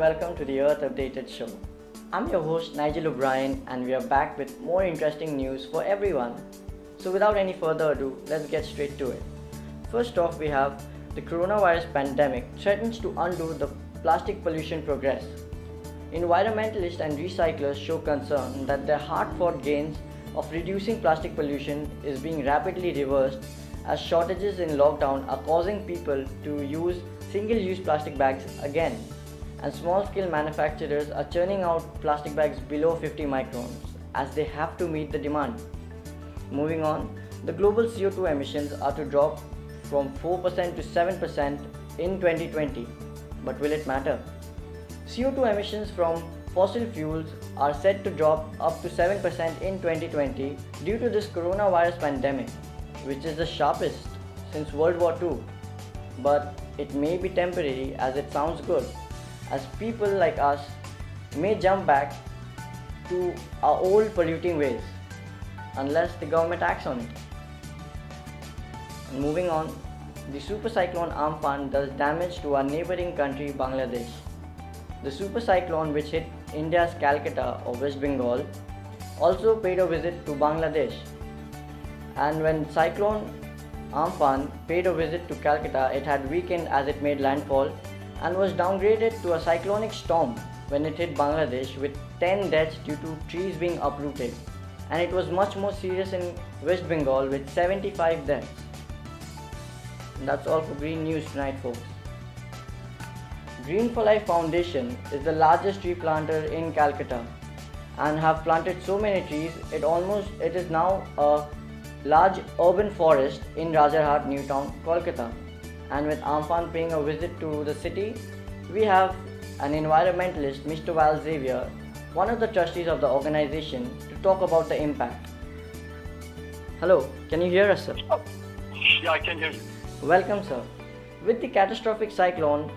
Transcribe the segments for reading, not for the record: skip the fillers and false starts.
welcome to the Earth Updated show. I'm your host Nigel and we are back with more interesting news for everyone. So without any further ado, let's get straight to it. First off, we have the coronavirus pandemic threatens to undo the plastic pollution progress. Environmentalists and recyclers show concern that their hard-fought gains of reducing plastic pollution is being rapidly reversed as shortages in lockdown are causing people to use single-use plastic bags again, and small-scale manufacturers are churning out plastic bags below 50 microns as they have to meet the demand. Moving on, the global CO2 emissions are to drop from 4% to 7% in 2020. But will it matter? CO2 emissions from fossil fuels are set to drop up to 7% in 2020 due to this coronavirus pandemic, which is the sharpest since World War II. But it may be temporary as it sounds good, as people like us may jump back to our old polluting ways unless the government acts on it. And moving on, the super cyclone Amphan does damage to our neighboring country Bangladesh. The super cyclone which hit India's Calcutta or West Bengal also paid a visit to Bangladesh, and when cyclone Amphan paid a visit to Calcutta, it had weakened as it made landfall and was downgraded to a cyclonic storm when it hit Bangladesh with 10 deaths due to trees being uprooted, and it was much more serious in West Bengal with 75 deaths. And that's all for Green News tonight, folks. Green for Life Foundation is the largest tree planter in Calcutta and have planted so many trees it is now a large urban forest in Rajarhat, Newtown, Kolkata. And with Amphan paying a visit to the city, we have an environmentalist, Mr. Val Xavier, one of the trustees of the organization, to talk about the impact. Hello, can you hear us, sir? Yeah, I can hear you. Welcome, sir. With the catastrophic cyclone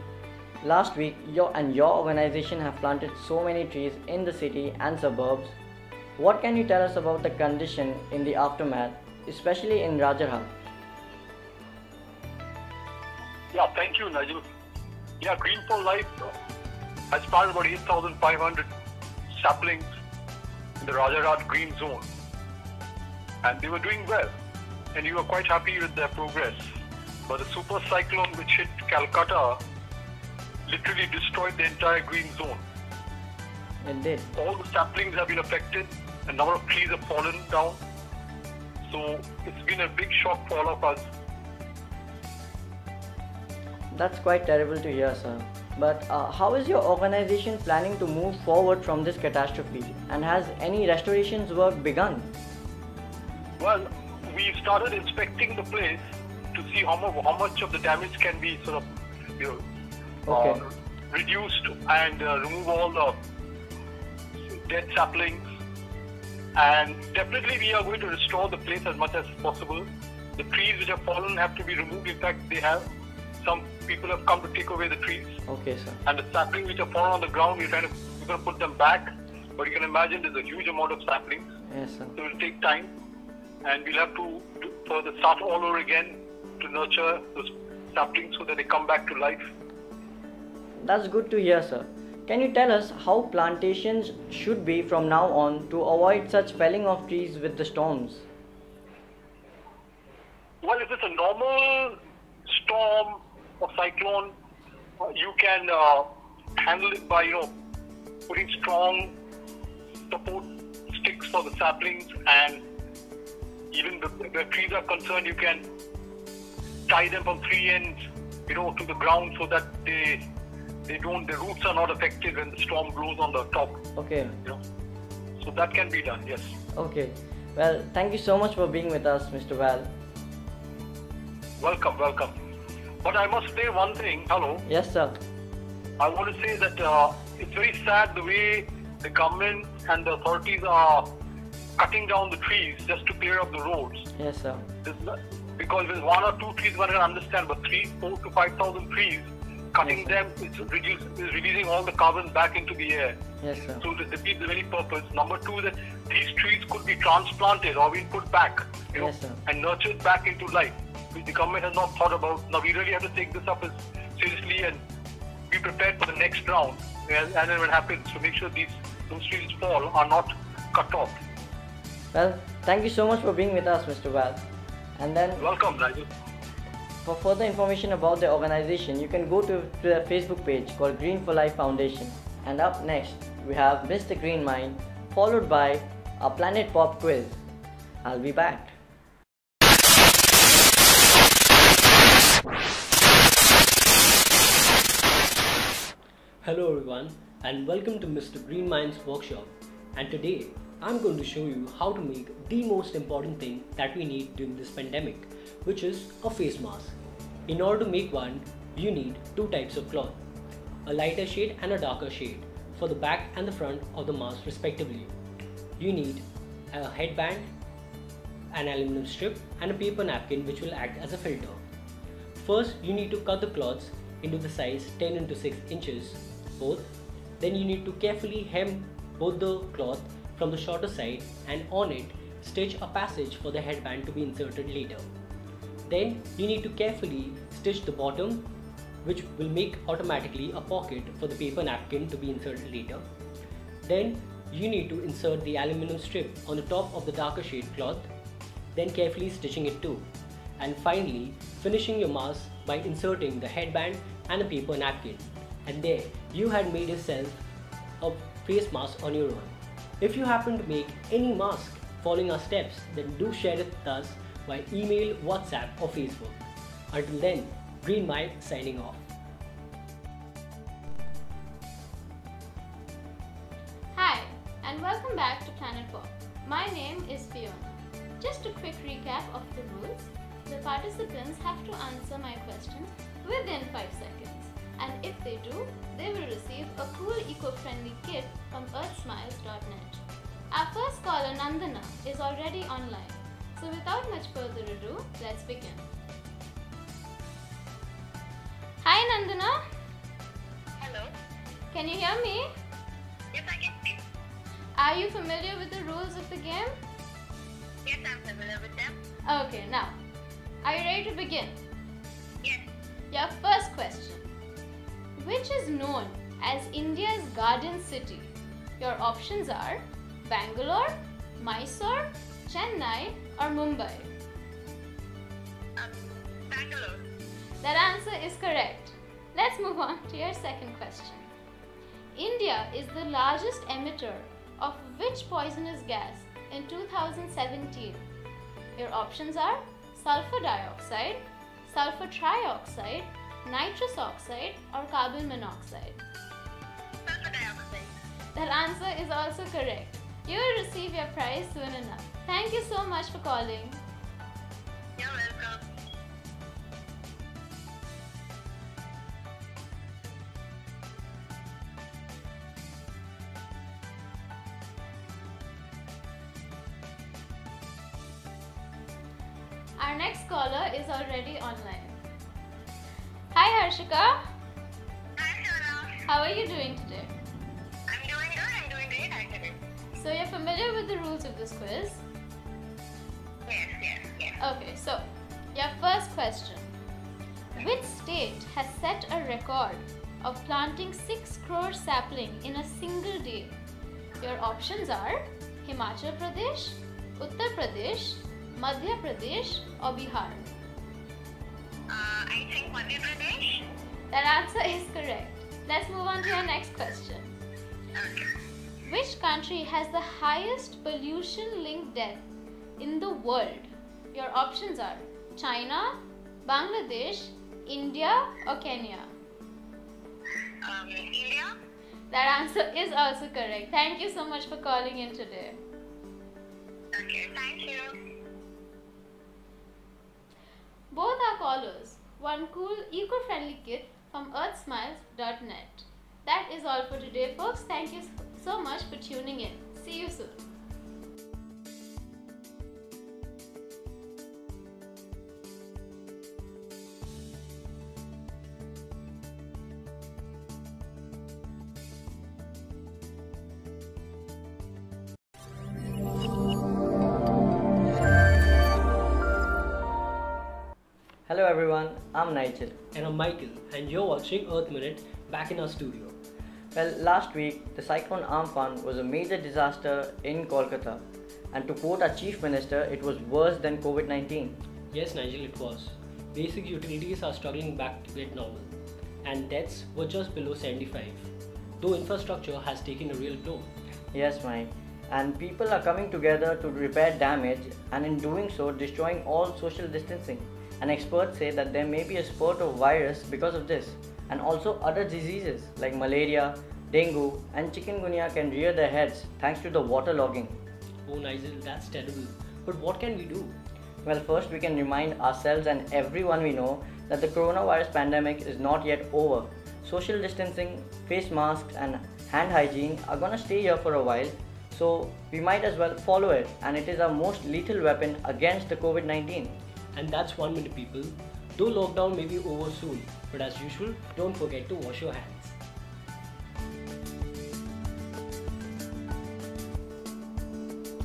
last week, your organization have planted so many trees in the city and suburbs. What can you tell us about the condition in the aftermath, especially in Rajarhat? Yeah, thank you, Nigel. Yeah, Green for Life has planted about 8,500 saplings in the Rajarhat Green Zone, and they were doing well, and we were quite happy with their progress. But the super cyclone which hit Calcutta literally destroyed the entire green zone. It did. All the saplings have been affected, a number of trees have fallen down, so it's been a big shock for all of us. That's quite terrible to hear, sir. But how is your organization planning to move forward from this catastrophe, and has any restorations work begun? Well, we started inspecting the place to see how much of the damage can be sort of reduced and remove all the dead saplings. And definitely we are going to restore the place as much as possible. The trees which have fallen have to be removed. In fact, some people have come to take away the trees. Okay, sir. And the saplings which have fallen on the ground, we're going to put them back. But you can imagine there's a huge amount of saplings. Yes, sir. So it will take time, and we'll have to further start all over again to nurture those saplings so that they come back to life. That's good to hear, sir. Can you tell us how plantations should be from now on to avoid such felling of trees with the storms? Well, if it's a normal storm or cyclone, you can handle it by putting strong support sticks for the saplings, and even where trees are concerned, you can tie them from three ends to the ground so that the roots are not affected when the storm blows on the top. Okay. So that can be done, yes. Okay. Well, thank you so much for being with us, Mr. Val. Welcome. But I must say one thing. Hello. Yes, sir. I want to say that it's very sad the way the government and the authorities are cutting down the trees just to clear up the roads. Yes, sir. Because with one or two trees, one can understand, but 4,000 to 5,000 trees, cutting them is releasing all the carbon back into the air. Yes, sir. So that defeats the very purpose. Number two, that these trees could be transplanted or being put back, Yes, sir. and nurtured back into life, which the government has not thought about. Now we really have to take this up as seriously and be prepared for the next round. and then when it happens, to make sure these trees fall are not cut off. Well, thank you so much for being with us, Mr. Val. And then, Welcome, Nigel. for further information about the organization, you can go to their Facebook page called Green for Life Foundation. And up next, we have Mr. Green Mind, followed by a Planet Pop quiz. I'll be back. Hello everyone and welcome to Mr. Green Mind's workshop, and today I'm going to show you how to make the most important thing that we need during this pandemic, which is a face mask. In order to make one, you need two types of cloth, a lighter shade and a darker shade for the back and the front of the mask respectively. You need a headband, an aluminum strip and a paper napkin which will act as a filter. First, you need to cut the cloths into the size 10 into 6 inches both. Then you need to carefully hem both the cloth from the shorter side, and on it stitch a passage for the headband to be inserted later. Then you need to carefully stitch the bottom, which will make automatically a pocket for the paper napkin to be inserted later. Then you need to insert the aluminum strip on the top of the darker shade cloth, then carefully stitching it too. And finally finishing your mask by inserting the headband and a paper napkin. And there you had made yourself a face mask on your own. If you happen to make any mask following our steps, then do share it with us by email, WhatsApp or Facebook. Until then, Green Mind signing off. Hi and welcome back to Planet Pop. My name is Fiona. Just a quick recap of the rules. The participants have to answer my question within 5 seconds. And if they do, they will receive a cool eco-friendly kit from earthsmiles.net. Our first caller, Nandana, is already online. So without much further ado, let's begin. Hi Nandana. Hello. Can you hear me? Yes, I can see. Are you familiar with the rules of the game? Yes, I'm familiar with them. Okay, now, are you ready to begin? Yes. Your first question. Which is known as India's Garden City? Your options are Bangalore, Mysore, Chennai or Mumbai. Bangalore. That answer is correct. Let's move on to your second question. India is the largest emitter of which poisonous gas in 2017? Your options are sulfur dioxide, sulfur trioxide, nitrous oxide or carbon monoxide. Sulfur dioxide. That answer is also correct. You will receive your prize soon enough. Thank you so much for calling. You're welcome. Our next caller is already online. Hi Harshika. Hi, Fiona. How are you doing today? I'm doing good. I'm doing great, actually. So you're familiar with the rules of this quiz? Yes. Okay, so your first question. Which state has set a record of planting 6 crore sapling in a single day? Your options are Himachal Pradesh, Uttar Pradesh, Madhya Pradesh or Bihar. I think Madhya Pradesh. That answer is correct. Let's move on to your next question. Okay. Which country has the highest pollution-linked death in the world? Your options are China, Bangladesh, India or Kenya. India. That answer is also correct. Thank you so much for calling in today. Okay, thank you. Both our callers won cool eco-friendly kit from earthsmiles.net. That is all for today, folks. Thank you so much for tuning in. See you soon. Hello everyone, I'm Nigel. And I'm Michael, and you're watching EarthMinute back in our studio. Well, last week, the cyclone Amphan was a major disaster in Kolkata. And to quote our Chief Minister, it was worse than COVID-19. Yes, Nigel, it was. Basic utilities are struggling back to get normal, and deaths were just below 75, though infrastructure has taken a real blow. Yes, Mike. And people are coming together to repair damage, and in doing so, destroying all social distancing. And experts say that there may be a spurt of virus because of this, and also other diseases like malaria, dengue, and chikungunya can rear their heads thanks to the water logging. Oh, Nigel, that's terrible. But what can we do? Well, first we can remind ourselves and everyone we know that the coronavirus pandemic is not yet over. Social distancing, face masks, and hand hygiene are gonna stay here for a while, so we might as well follow it, and it is our most lethal weapon against the COVID-19. And that's 1 minute, people. Though lockdown may be over soon, but as usual, don't forget to wash your hands.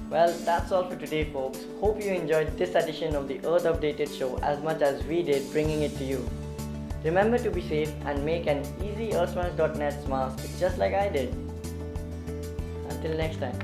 Well, that's all for today, folks. Hope you enjoyed this edition of the Earth Updated show as much as we did bringing it to you. Remember to be safe and make an easy earthscience.net mask just like I did. Until next time.